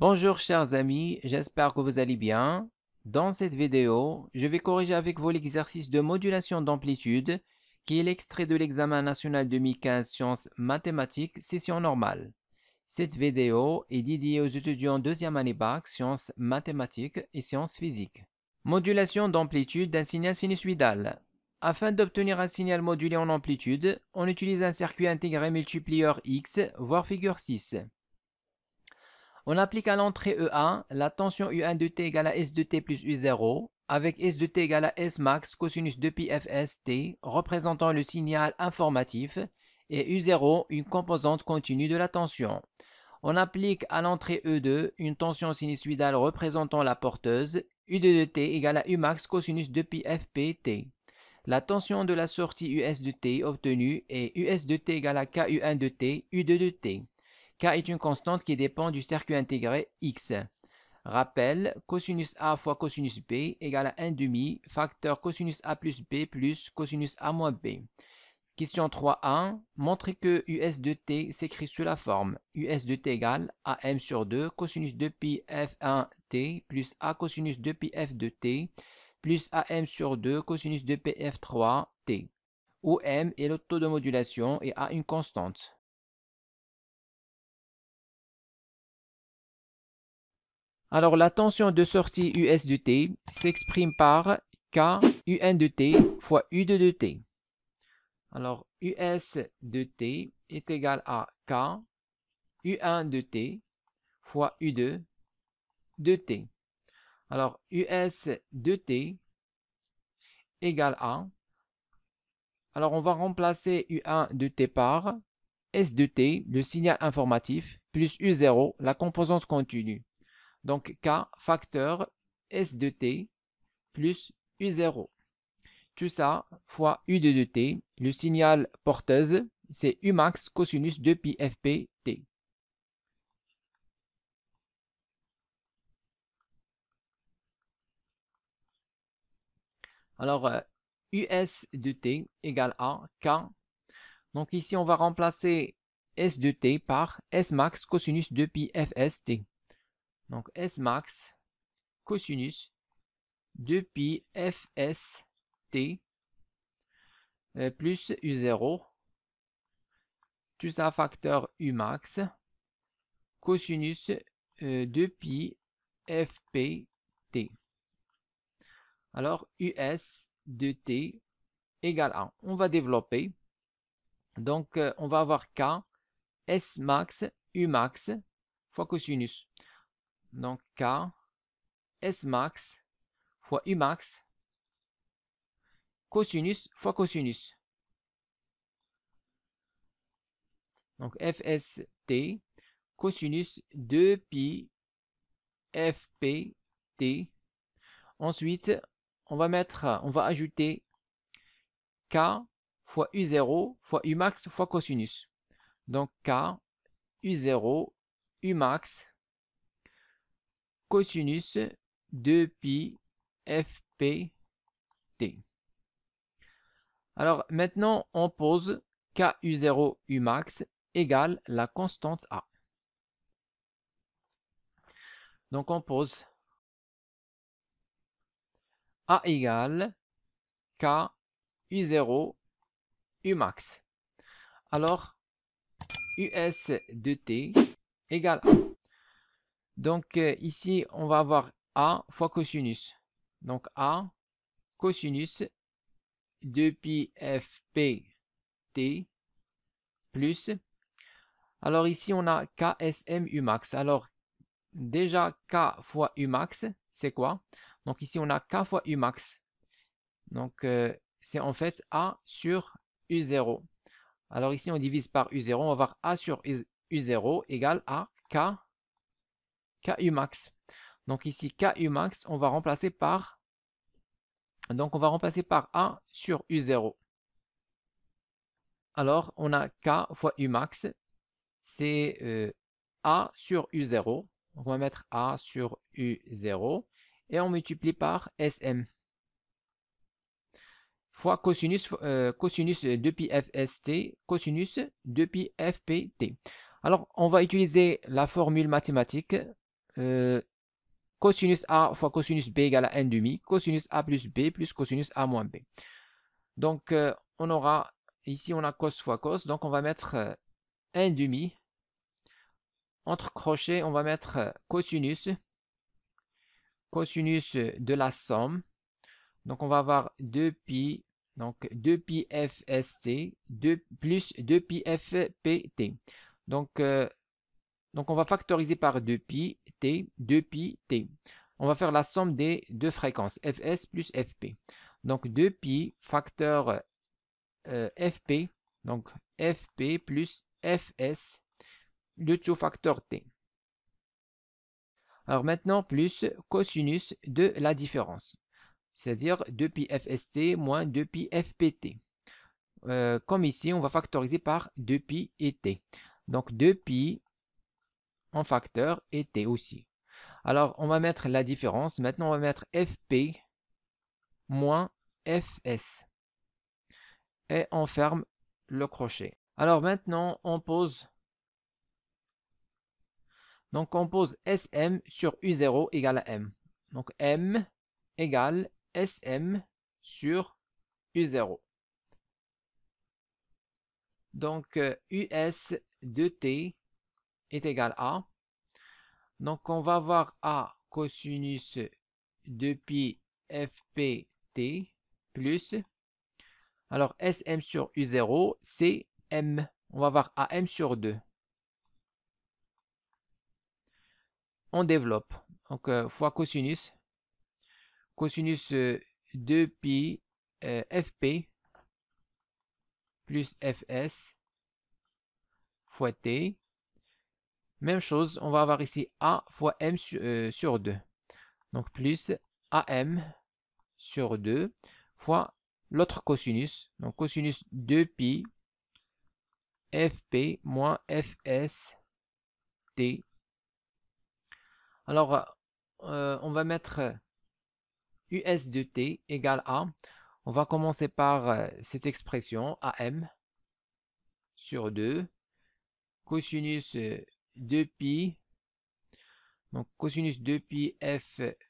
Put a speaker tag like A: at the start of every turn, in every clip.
A: Bonjour chers amis, j'espère que vous allez bien. Dans cette vidéo, je vais corriger avec vous l'exercice de modulation d'amplitude qui est l'extrait de l'examen national 2015 sciences mathématiques session normale. Cette vidéo est dédiée aux étudiants deuxième année bac sciences mathématiques et sciences physiques. Modulation d'amplitude d'un signal sinusoïdal. Afin d'obtenir un signal modulé en amplitude, on utilise un circuit intégré multiplieur X, voire figure 6. On applique à l'entrée E1 la tension U1 de t égale à S de t plus U0, avec S de t égale à S max cosinus de pi fs t représentant le signal informatif, et U0 une composante continue de la tension. On applique à l'entrée E2 une tension sinusoïdale représentant la porteuse, U2 de t égale à U max cosinus de pi fp t. La tension de la sortie US de t obtenue est US de t égale à KU1 de t, U2 de t. K est une constante qui dépend du circuit intégré X. Rappel, cosinus A fois cosinus B égale à 1 demi, facteur cosinus A plus B plus cosinus A moins B. Question 3.1. Montrez que US de t s'écrit sous la forme US de t égale AM sur 2 cosinus de pi F1 t plus A cosinus de pi F de t plus AM sur 2 cosinus de pi F3 t, où M est le taux de modulation et A une constante. Alors, la tension de sortie US de t s'exprime par K UN de t fois U2 de t. Alors, US de t est égal à K U1 de t fois U2 de t. Alors, US de t égale à... Alors, on va remplacer U1 de t par S de t, le signal informatif, plus U0, la composante continue. Donc, K facteur S de t plus U0. Tout ça fois U2 de t. Le signal porteuse, c'est U max cosinus de pi fp t. Alors, US de t égale à K. Donc ici, on va remplacer S de t par S max cosinus de pi fs t. Donc S max cosinus de pi fs t plus U0, tout ça facteur U max cosinus de pi fp t. Alors US de t égale à, on va développer, donc on va avoir K S max U max fois cosinus. Donc K S max fois U max cosinus fois cosinus. Donc FST cosinus 2 pi FPT. Ensuite, on va ajouter K fois U0 fois U max fois cosinus. Donc K U0 U max cosinus 2 pi FPT. Alors maintenant, on pose KU0 U max égale la constante A. Donc on pose A égale KU0 U max. Alors US de t égale A. Donc ici, on va avoir A fois cosinus. Donc A cosinus 2 pi fp t plus. Alors ici, on a KSM U max. Alors déjà, K fois U max, c'est quoi? Donc ici, on a K fois U max. Donc c'est en fait A sur U0. Alors ici, on divise par U0. On va avoir A sur U0 égale à KU max. Donc ici, KU max, on va remplacer par... Donc on va remplacer par A sur U0. Alors, on a K fois U max, c'est A sur U0. Donc on va mettre A sur U0 et on multiplie par SM. Fois cosinus, cosinus de pi fst, cosinus de pi fpt. Alors, on va utiliser la formule mathématique. cosinus A fois cosinus B égale à 1 demi, cosinus A plus B plus cosinus A moins B. Donc, on aura, ici on a cos fois cos, donc on va mettre 1 demi. Entre crochets, on va mettre cosinus de la somme. Donc, on va avoir 2pi, donc 2pi FST plus 2pi FPT. Donc, on va factoriser par 2pi T. On va faire la somme des deux fréquences, Fs plus Fp. Donc, 2pi facteur Fp, donc Fp plus Fs, le tout facteur T. Alors maintenant, plus cosinus de la différence, c'est-à-dire 2pi FST moins 2pi FPT. Comme ici, on va factoriser par 2pi et T. Donc 2pi en facteur et T aussi. Alors, on va mettre la différence. Maintenant, on va mettre Fp moins Fs. Et on ferme le crochet. Alors maintenant, on pose. Donc, on pose Sm sur U0 égale à M. Donc, M égale Sm sur U0. Donc, US de T est égal à. Donc, on va avoir A cosinus de pi FPT plus. Alors, Sm sur U0, c'est M. On va avoir AM sur 2. On développe. Donc, fois cosinus. Cosinus 2pi Fp plus Fs fois T. Même chose, on va avoir ici A fois M sur 2. Donc, plus AM sur 2 fois l'autre cosinus. Donc, cosinus 2pi Fp moins Fs T. Alors, on va mettre US de T égale à, on va commencer par cette expression AM sur 2, cosinus 2pi, donc cosinus 2pi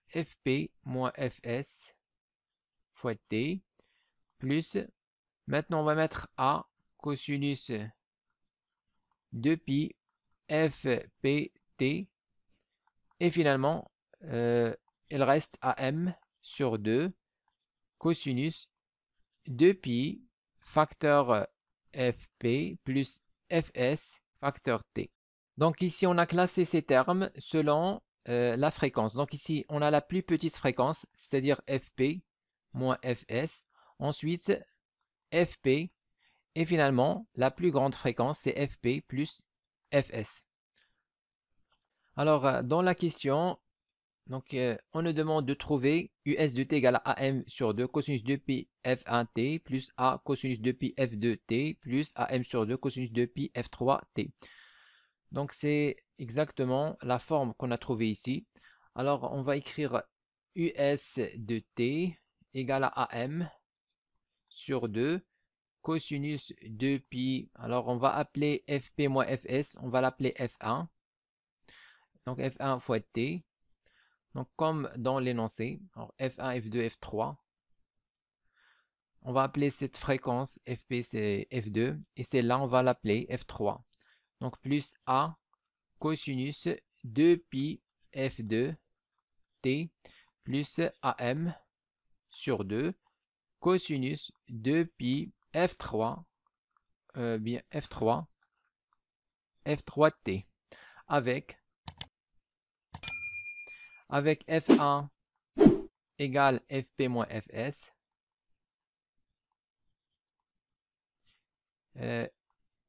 A: Fp moins Fs fois T, plus, maintenant on va mettre A cosinus 2pi Fpt, et finalement, il reste AM sur 2 cosinus 2pi facteur Fp plus Fs facteur T. Donc ici, on a classé ces termes selon la fréquence. Donc ici, on a la plus petite fréquence, c'est-à-dire Fp moins Fs. Ensuite, Fp. Et finalement, la plus grande fréquence, c'est Fp plus Fs. Alors, dans la question, donc, on nous demande de trouver US de t égale à AM sur 2 cosinus 2pi F1t plus A cosinus 2pi F2t plus AM sur 2 cosinus 2pi F3t. Donc, c'est exactement la forme qu'on a trouvée ici. Alors, on va écrire US de t égale à AM sur 2 cosinus 2pi. Alors, on va appeler Fp moins Fs, on va l'appeler F1. Donc, F1 fois t. Donc, comme dans l'énoncé, F1, F2, F3, on va appeler cette fréquence Fp, c'est F2, et celle-là, on va l'appeler F3. Donc, plus A cosinus 2pi F2 T plus AM sur 2 cosinus 2pi F3, bien F3, F3T, avec F1 égale Fp moins Fs.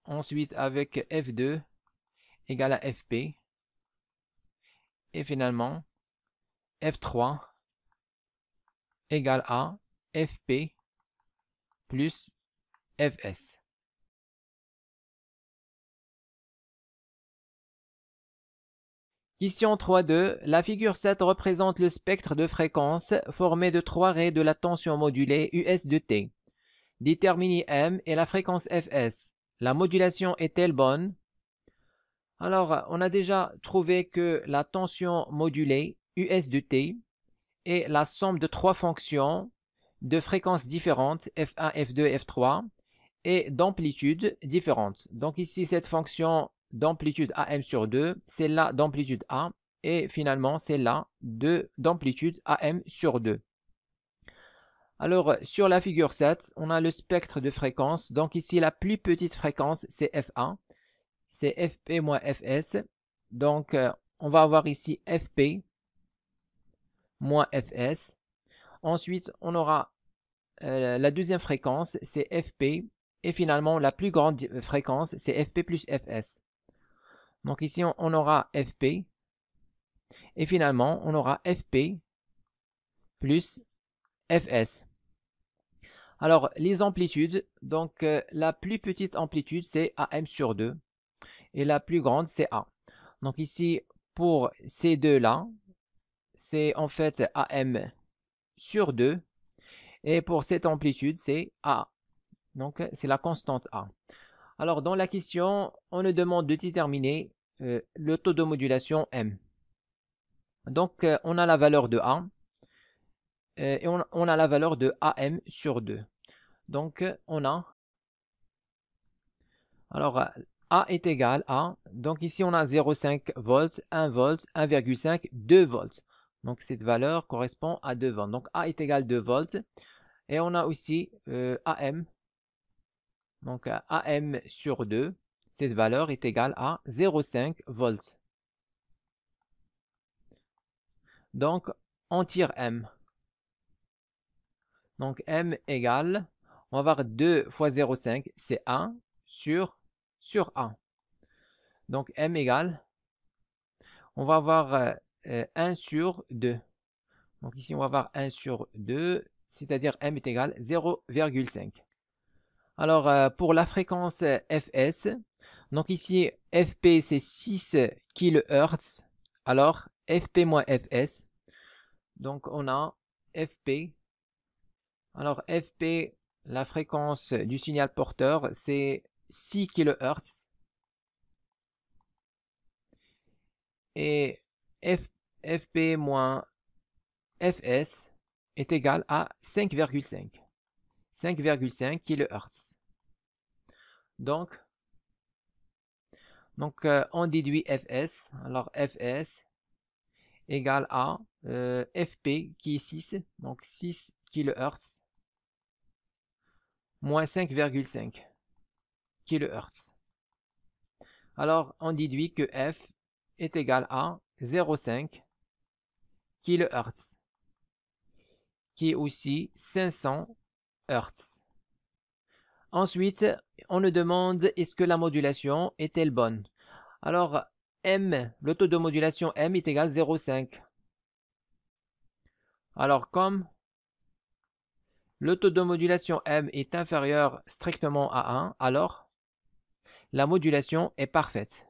A: Ensuite, avec F2 égale à Fp. Et finalement, F3 égale à Fp plus Fs. Question 3.2. La figure 7 représente le spectre de fréquence formé de 3 raies de la tension modulée US de T. Déterminez M et la fréquence Fs. La modulation est-elle bonne? Alors, on a déjà trouvé que la tension modulée US de T est la somme de trois fonctions de fréquences différentes, F1, F2 et F3, et d'amplitudes différentes. Donc ici, cette fonction d'amplitude AM sur 2, c'est là d'amplitude A, et finalement, c'est là d'amplitude AM sur 2. Alors, sur la figure 7, on a le spectre de fréquences. Donc ici, la plus petite fréquence, c'est F1. C'est Fp moins Fs. Donc, on va avoir ici Fp moins Fs. Ensuite, on aura la deuxième fréquence, c'est Fp. Et finalement, la plus grande fréquence, c'est Fp plus Fs. Donc ici, on aura Fp. Et finalement, on aura Fp plus Fs. Alors, les amplitudes, donc la plus petite amplitude, c'est AM sur 2. Et la plus grande, c'est A. Donc ici, pour ces deux-là, c'est en fait AM sur 2. Et pour cette amplitude, c'est A. Donc, c'est la constante A. Alors, dans la question, on nous demande de déterminer le taux de modulation M. Donc, on a la valeur de A et on a la valeur de AM sur 2. Donc, on a... Alors, A est égal à... Donc, ici, on a 0,5 volts, 1 volt, 1,5, 2 volts. Donc, cette valeur correspond à 2 volts. Donc, A est égal à 2 volts. Et on a aussi AM. Donc, AM sur 2, cette valeur est égale à 0,5 volts. Donc, on tire M. Donc, M égale, on va avoir 2 fois 0,5, c'est 1 sur 1. Donc, M égale, on va avoir 1 sur 2. Donc, ici, on va avoir 1 sur 2, c'est-à-dire M est égal à 0,5. Alors, pour la fréquence Fs, donc ici, Fp, c'est 6 kHz. Alors, Fp moins Fs. Donc, on a Fp. Alors, Fp, la fréquence du signal porteur, c'est 6 kHz. Et Fp moins Fs est égal à 5,5. 5,5 kHz. Donc on déduit Fs. Alors, Fs égale à Fp qui est 6, donc 6 kHz, moins 5,5 kHz. Alors, on déduit que F est égal à 0,5 kHz, qui est aussi 500 Hz. Ensuite, on nous demande est-ce que la modulation est-elle bonne? Alors, M, le taux de modulation M est égal à 0,5. Alors, comme le taux de modulation M est inférieur strictement à 1, alors la modulation est parfaite.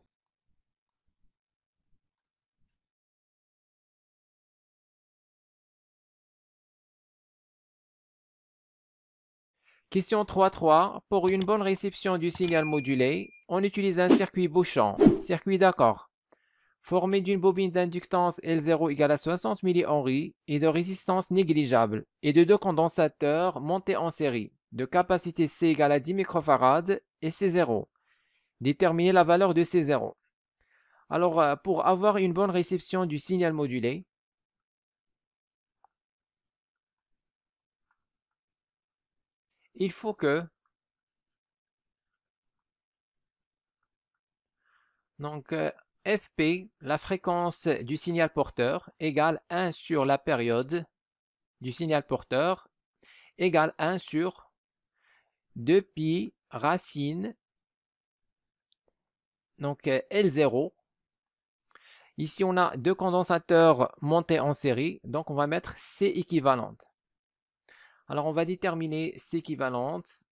A: Question 3.3. Pour une bonne réception du signal modulé, on utilise un circuit bouchant, circuit d'accord, formé d'une bobine d'inductance L0 égale à 60 mH et de résistance négligeable, et de deux condensateurs montés en série, de capacité C égale à 10 microfarad et C0. Déterminer la valeur de C0. Alors, pour avoir une bonne réception du signal modulé, il faut que Fp, la fréquence du signal porteur, égale 1 sur la période du signal porteur, égale 1 sur 2pi racine, donc L0. Ici, on a deux condensateurs montés en série, donc on va mettre C équivalente. Alors, on va déterminer C équivalente.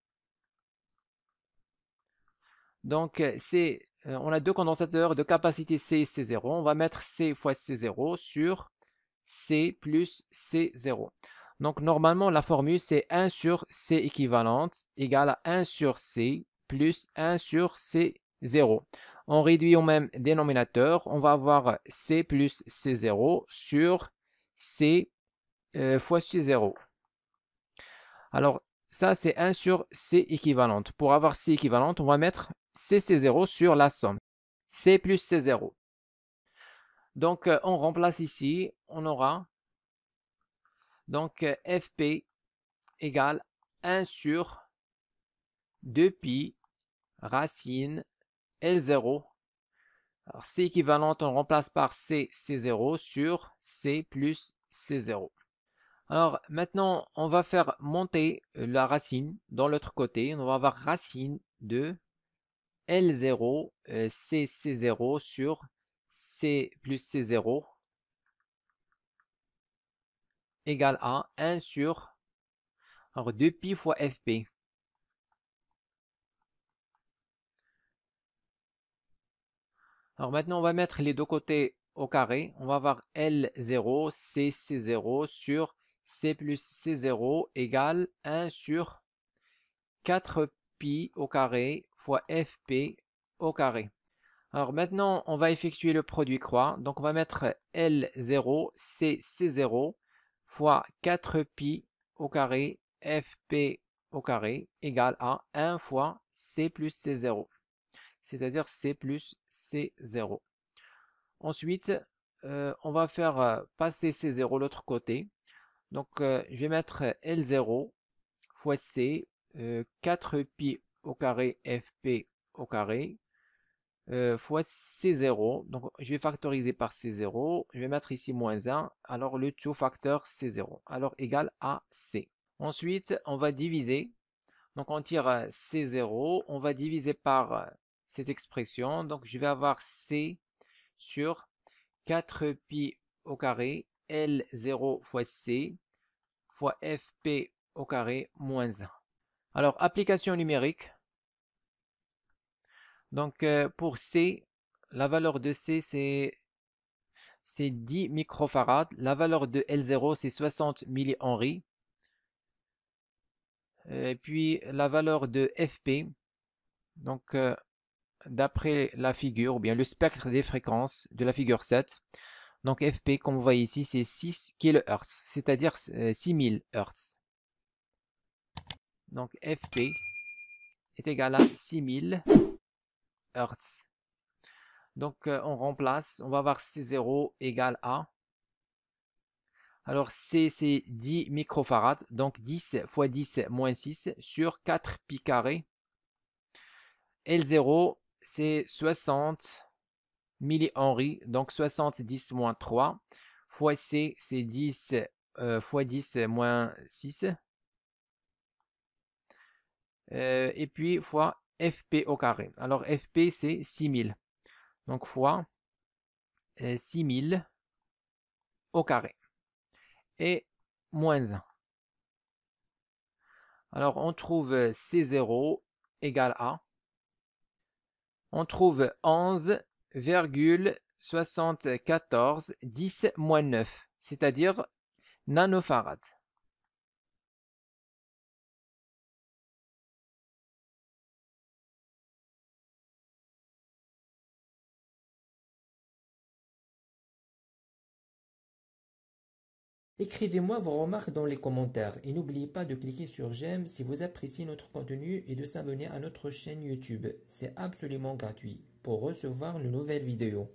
A: Donc, on a deux condensateurs de capacité C et C0. On va mettre C fois C0 sur C plus C0. Donc, normalement, la formule, c'est 1 sur C équivalente égale à 1 sur C plus 1 sur C0. On réduit au même dénominateur. On va avoir C plus C0 sur C fois C0. Alors, ça, c'est 1 sur C équivalente. Pour avoir C équivalente, on va mettre C0 sur la somme. C plus C0. Donc, on remplace ici. On aura donc FP égale 1 sur 2pi racine L0. Alors, C équivalente, on remplace par C0 sur C plus C0. Alors, maintenant, on va faire monter la racine dans l'autre côté. On va avoir racine de L0, C0 sur C plus C0 égale à 1 sur 2pi fois FP. Alors maintenant, on va mettre les deux côtés au carré. On va avoir L0, C0 sur C plus C0 égale 1 sur 4pi au carré fois Fp au carré. Alors maintenant, on va effectuer le produit croix. Donc on va mettre L0, C0 fois 4pi au carré Fp au carré égale à 1 fois C plus C0. C'est-à-dire C plus C0. Ensuite, on va faire passer C0 de l'autre côté. Donc, je vais mettre L0 fois C, 4pi au carré Fp au carré, fois C0. Donc, je vais factoriser par C0. Je vais mettre ici moins 1. Alors, le tout facteur C0. Alors, égal à C. Ensuite, on va diviser. Donc, on tire C0. On va diviser par cette expression. Donc, je vais avoir C sur 4pi au carré L0 fois C fois Fp au carré moins 1. Alors, application numérique. Donc, pour C, la valeur de C, c'est 10 microfarads. La valeur de L0, c'est 60 millihenry. Et puis, la valeur de Fp, donc, d'après la figure, ou bien le spectre des fréquences de la figure 7, donc Fp, comme vous voyez ici, c'est 6 kHz, c'est-à-dire 6000 Hz. Donc Fp est égal à 6000 Hz. Donc on remplace, on va avoir C0 égale à, alors C c'est 10 microfarads, donc 10 fois 10 moins 6 sur 4 pi carré. L0 c'est 60 millihenry, donc 70 moins 3, fois C c'est 10 fois 10 moins 6, et puis fois Fp au carré. Alors Fp c'est 6000, donc fois 6000 au carré, et moins 1. Alors on trouve C0 égale à, on trouve 11,74 10 moins 9, c'est-à-dire nanofarad.
B: Écrivez-moi vos remarques dans les commentaires et n'oubliez pas de cliquer sur j'aime si vous appréciez notre contenu et de s'abonner à notre chaîne YouTube. C'est absolument gratuit pour recevoir de nouvelles vidéos.